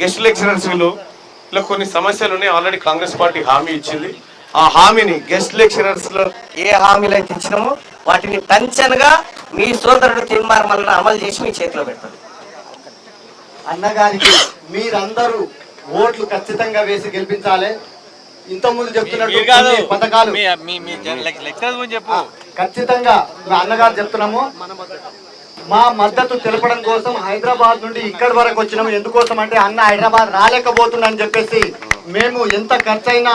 Guest lecturers లో కొన్ని సమస్యలు ఉన్నాయి. ఆల్రెడీ కాంగ్రెస్ పార్టీ హామీ ఇచ్చింది. ఆ హామీని గెస్ట్ లెక్చరర్స్ లో ఏ హామీలు అయితే ఇచ్చినామో వాటిని టంచనగా మీ సోదరుడు తీర్మానం వలన అమలు చేసి మీ చేతిలో పెడతారు. అన్నగారికి మీరందరూ ఓట్లు ఖచ్చితంగా వేసి గెలిపించాలి. ఇంతకుముందు చెప్తున్నట్టు పథకాలు ఖచ్చితంగా అన్నగారు చెప్తున్నాము. మా మద్దతు తెలపడం కోసం హైదరాబాద్ నుండి ఇక్కడి వరకు వచ్చినాము. ఎందుకోసం అంటే అన్న హైదరాబాద్ రాలేకపోతుందని చెప్పేసి మేము ఎంత ఖర్చైనా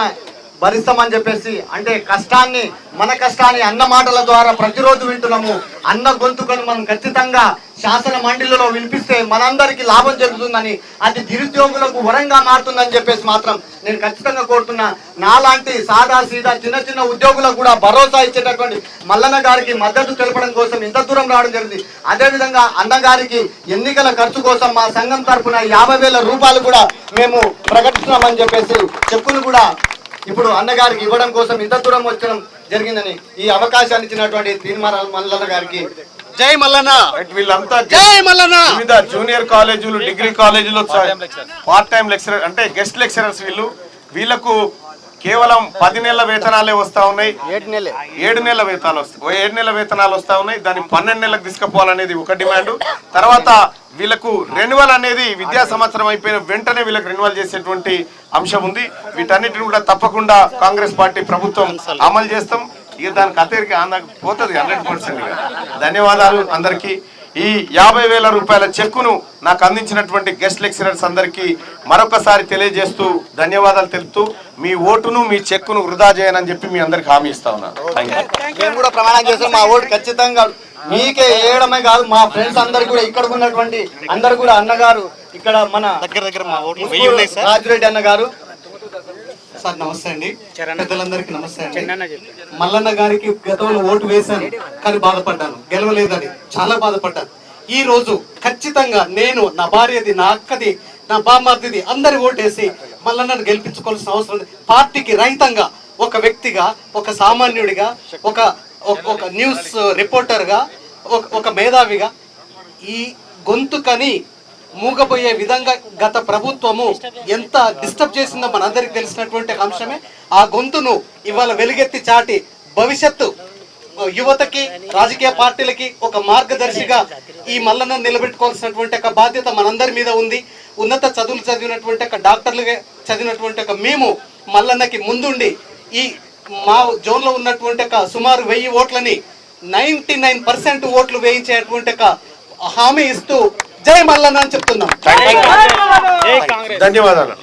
భరిస్తామని చెప్పేసి, అంటే కష్టాన్ని మన కష్టాన్ని అన్న మాటల ద్వారా ప్రతిరోజు వింటున్నాము. అన్న గొంతుకను మనం ఖచ్చితంగా శాసన మండలిలో వినిపిస్తే మనందరికీ లాభం జరుగుతుందని, అది నిరుద్యోగులకు వరంగా మారుతుందని చెప్పేసి మాత్రం నేను ఖచ్చితంగా కోరుతున్నా. నాలాంటి సాదా సీదా చిన్న చిన్న ఉద్యోగులకు కూడా భరోసా ఇచ్చేటటువంటి మల్లన్న గారికి మద్దతు తెలపడం కోసం ఇంత దూరం రావడం జరిగింది. అదేవిధంగా అన్నగారికి ఎన్నికల ఖర్చు కోసం మా సంఘం తరఫున 50,000 రూపాయలు కూడా మేము ప్రకటిస్తున్నామని చెప్పేసి చెప్పులు కూడా ఇప్పుడు అన్నగారికి ఇవ్వడం కోసం ఇంత దూరం వచ్చడం జరిగిందని ఈ అవకాశాన్ని ఇచ్చినటువంటి తీర్మాన మల్లన్న గారికి జై మల్లన్న. వీళ్ళంతా జై మల్లన్న. వివిధ జూనియర్ కాలేజీలు, డిగ్రీ కాలేజీలో పార్ట్ టైం లెక్చరర్ అంటే గెస్ట్ లెక్చరర్స్ వీళ్ళకు కేవలం 10 నెలల వేతనాలే వస్తా ఉన్నాయి. 7 నెలల వేతనాలు వస్తాయి. 7 నెలల వేతనాలు వస్తా ఉన్నాయి. దాన్ని 12 నెలలకు తీసుకుపోవాలనేది ఒక డిమాండ్. తర్వాత వీళ్ళకు రెన్యువల్ అనేది విద్యా సంవత్సరం అయిపోయిన వెంటనే వీళ్ళకి రెన్యువల్ చేసేటువంటి అంశం ఉంది. వీటన్నిటిని కూడా తప్పకుండా కాంగ్రెస్ పార్టీ ప్రభుత్వం అమలు చేస్తాం. ఇక దానికి అతేరికి పోతుంది 100%. ధన్యవాదాలు అందరికీ. ఈ 50,000 రూపాయల చెక్కును నాకు అందించినటువంటి గెస్ట్ లెక్చరర్స్ అందరికీ మరొకసారి తెలియజేస్తూ ధన్యవాదాలు తెలుపుతూ మీ ఓటును మీ చెక్కును వృధా చేయనని చెప్పి మీ అందరికి హామీ ఇస్తా ఉన్నాను. మేము కూడా ప్రమాణం చేస్తాం. మా ఓటు ఖచ్చితంగా మీకే వేయడమే కాదు, మా ఫ్రెండ్స్ అందరు కూడా ఇక్కడ ఉన్నటువంటి అందరు కూడా అన్నగారు ఇక్కడ మన దగ్గర మా ఓట్లు రాజిరెడ్డి అన్నగారు. సార్ నమస్తే అండి, పెద్దలందరికీ నమస్తే అండి. మల్లన్న గారికి గతంలో ఓటు వేశాను కానీ బాధపడ్డాను, గెలవలేదని చాలా బాధపడ్డాను. ఈ రోజు ఖచ్చితంగా నేను, నా భార్యది, నా అక్కది, నా బామ్మర్దిది అందరి ఓటేసి మల్లన్నను గెలిపించుకోవాల్సిన అవసరం ఉంది. పార్టీకి రహితంగా ఒక వ్యక్తిగా, ఒక సామాన్యుడిగా, ఒక న్యూస్ రిపోర్టర్గా, ఒక మేధావిగా ఈ గొంతుకని మూగపోయే విధంగా గత ప్రభుత్వము ఎంత డిస్టర్బ్ చేసిందో మనందరికి తెలిసినటువంటి అంశమే. ఆ గొంతును ఇవాళ వెలుగెత్తి చాటి భవిష్యత్తు యువతకి, రాజకీయ పార్టీలకి ఒక మార్గదర్శిగా ఈ మల్లన్న నిలబెట్టుకోవాల్సినటువంటి ఒక బాధ్యత మనందరి మీద ఉంది. ఉన్నత చదువులు చదివినటువంటి ఒక డాక్టర్లుగా చదివినటువంటి ఒక మేము మల్లన్నకి ముందుండి ఈ మా జోన్లో ఉన్నటువంటి ఒక సుమారు 1000 ఓట్లని 99% ఓట్లు వేయించేటువంటి ఒక హామీ ఇస్తూ జై మల్లన్న అని చెప్తున్నాం. ధన్యవాదాలు.